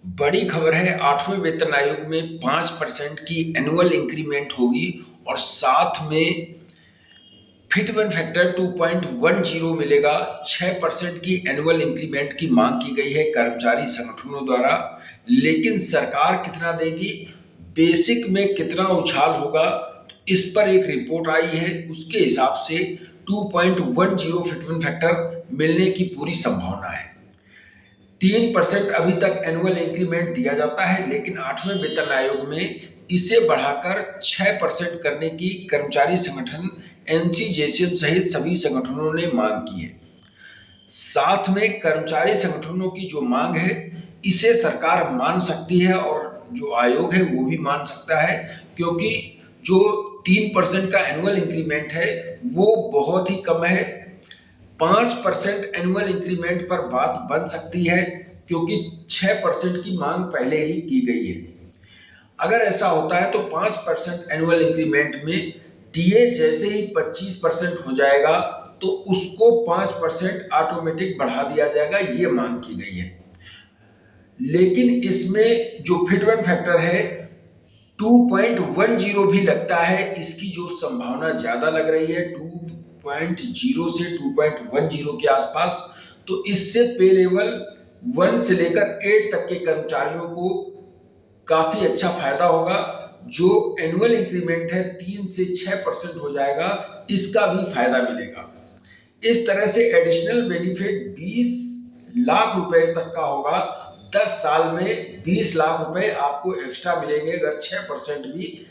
बड़ी खबर है, 8वें वेतन आयोग में 5% की एनुअल इंक्रीमेंट होगी और साथ में फिटमेंट फैक्टर 2.10 मिलेगा। 6% की एनुअल इंक्रीमेंट की मांग की गई है कर्मचारी संगठनों द्वारा, लेकिन सरकार कितना देगी, बेसिक में कितना उछाल होगा, इस पर एक रिपोर्ट आई है। उसके हिसाब से 2.10 फिटमेंट फैक्टर मिलने की पूरी संभावना है। 3% अभी तक एनुअल इंक्रीमेंट दिया जाता है, लेकिन 8वें वेतन आयोग में इसे बढ़ाकर 6% करने की कर्मचारी संगठन एनसीजेसीएम सहित सभी संगठनों ने मांग की है। साथ में कर्मचारी संगठनों की जो मांग है इसे सरकार मान सकती है और जो आयोग है वो भी मान सकता है, क्योंकि जो 3% का एनुअल इंक्रीमेंट है वो बहुत ही कम है। 5% एनुअल इंक्रीमेंट पर बात बन सकती है, क्योंकि 6% की मांग पहले ही की गई है। अगर ऐसा होता है तो 5% एनुअल इंक्रीमेंट में डीए जैसे ही 25% हो जाएगा तो उसको 5% ऑटोमेटिक बढ़ा दिया जाएगा, ये मांग की गई है। लेकिन इसमें जो फिटमेंट फैक्टर है 2.10 भी लगता है, इसकी जो संभावना ज्यादा लग रही है 2.0 से 2.10 के आसपास। तो इससे पे लेवल 1 से लेकर 8 तक के कर्मचारियों को काफी अच्छा फायदा होगा। जो एनुअल इंक्रीमेंट है 3 से 6% हो जाएगा, इसका भी फायदा मिलेगा। इस तरह से एडिशनल बेनिफिट 20 लाख रुपए तक का होगा। 10 साल में 20 लाख रुपए आपको एक्स्ट्रा मिलेंगे अगर 6% भी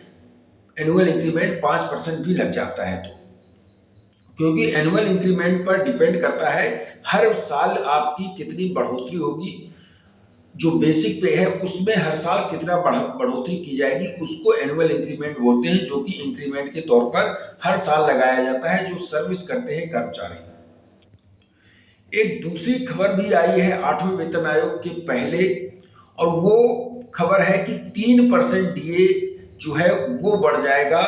एनुअल इंक्रीमेंट 5% भी लग जाता है तो, क्योंकि एनुअल इंक्रीमेंट पर डिपेंड करता है हर साल आपकी कितनी बढ़ोतरी होगी। जो बेसिक पे है उसमें हर साल कितना बढ़ोतरी की जाएगी, उसको एनुअल इंक्रीमेंट बोलते हैं, जो कि इंक्रीमेंट के तौर पर हर साल लगाया जाता है जो सर्विस करते हैं कर्मचारी। एक दूसरी खबर भी आई है 8वें वेतन आयोग के पहले, और वो खबर है कि 3% डीए जो है वो बढ़ जाएगा,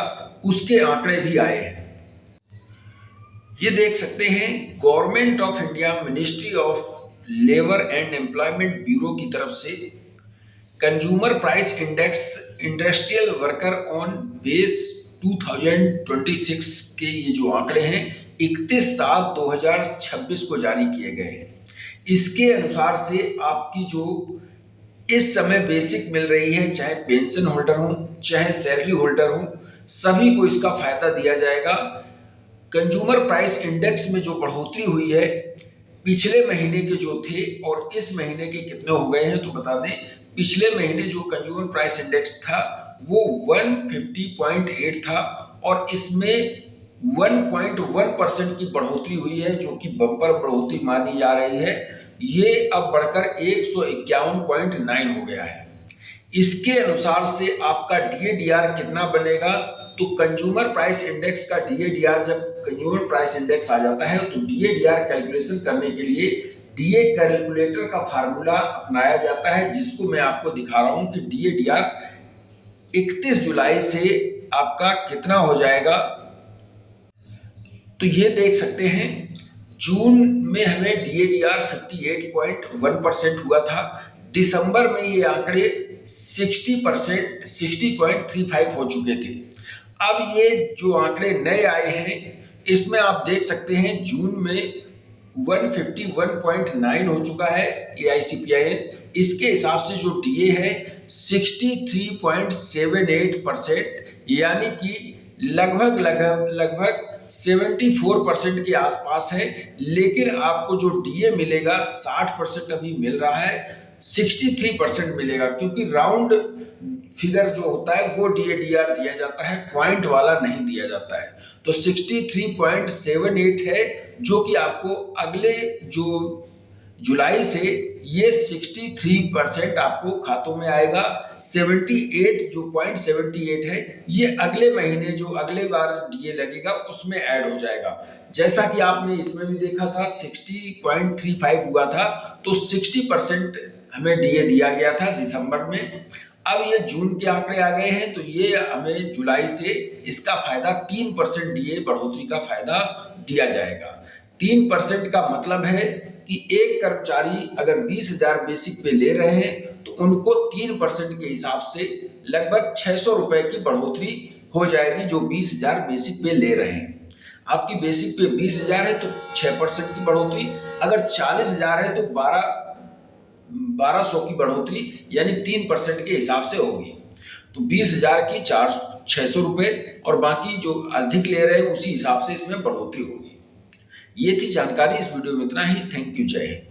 उसके आंकड़े भी आए हैं। ये देख सकते हैं, government of India ministry of labour and employment bureau की तरफ से consumer price index industrial worker on base 2026 के ये जो आंकड़े हैं 31/7/2026 को जारी किए गए हैं। इसके अनुसार से आपकी जो इस समय बेसिक मिल रही है, चाहे पेंशन होल्डर हो चाहे सैलरी होल्डर हो, सभी को इसका फायदा दिया जाएगा। कंज्यूमर प्राइस इंडेक्स में जो बढ़ोतरी हुई है पिछले महीने के जो थे और इस महीने के कितने हो गए हैं तो बता दें। पिछले महीने जो कंज्यूमर प्राइस इंडेक्स था वो 150.8 था और इसमें 1.1% की बढ़ोतरी हुई है, जो कि बम्पर बढ़ोतरी मानी जा रही है। ये अब बढ़कर 151.9 हो गया है। इसके अनुसार से आपका डीएडीआर कितना बनेगा, तो कंज्यूमर प्राइस इंडेक्स का डीएडीआर, जब कंज्यूमर प्राइस इंडेक्स आ जाता है तो डीएडीआर कैलकुलेशन करने के लिए डीए कैलकुलेटर का फार्मूला अपनाया जाता है, जिसको मैं आपको दिखा रहा हूं कि डीएडीआर 31 जुलाई से आपका कितना हो जाएगा। तो ये देख सकते हैं, जून में हमें डीएडीआर 58.1% हुआ था। दिसंबर में ये आंकड़े 60% 60.35 हो चुके थे। अब ये जो आंकड़े नए आए हैं इसमें आप देख सकते हैं जून में 151.9 हो चुका है एआईसीपीआईएन। इसके हिसाब से जो डीए है 63.78%, यानी कि लगभग 74% के आसपास है। लेकिन आपको जो डीए मिलेगा 60% अभी मिल रहा है, 63% मिलेगा, क्योंकि राउंड फिगर जो होता है वो डीएडीआर दिया जाता है, पॉइंट वाला नहीं दिया जाता है। तो 63.78 है, जो कि आपको अगले जो जुलाई से ये 63% आपको खातों में आएगा। 78 जो 0.78 है ये अगले महीने जो अगले बार डीए लगेगा उसमें ऐड हो जाएगा। जैसा कि आपने इसमें भी देखा था 60.35 हुआ था, तो 60% हमें डीए दिया गया था दिसंबर में। अब ये जून के आंकड़े आ गए हैं तो ये हमें जुलाई से इसका फायदा 3% डीए बढ़ोतरी का फायदा दिया जाएगा। 3% का मतलब है कि एक कर्मचारी अगर 20,000 बेसिक पे ले रहे हैं तो उनको 3% के हिसाब से लगभग 600 रुपए की बढ़ोतरी हो जाएगी, जो 20,000 बेसिक पे ले रहे हैं। आपकी बेसिक पे 20,000 है तो 6% की बढ़ोतरी, अगर 40,000 है तो 1200 की बढ़ोतरी यानी 3% के हिसाब से होगी। तो 20,000 की 600 रुपए और बाकी जो अधिक ले रहे हैं उसी हिसाब से इसमें बढ़ोतरी होगी। ये थी जानकारी, इस वीडियो में इतना ही। थैंक यू, जय हिंद।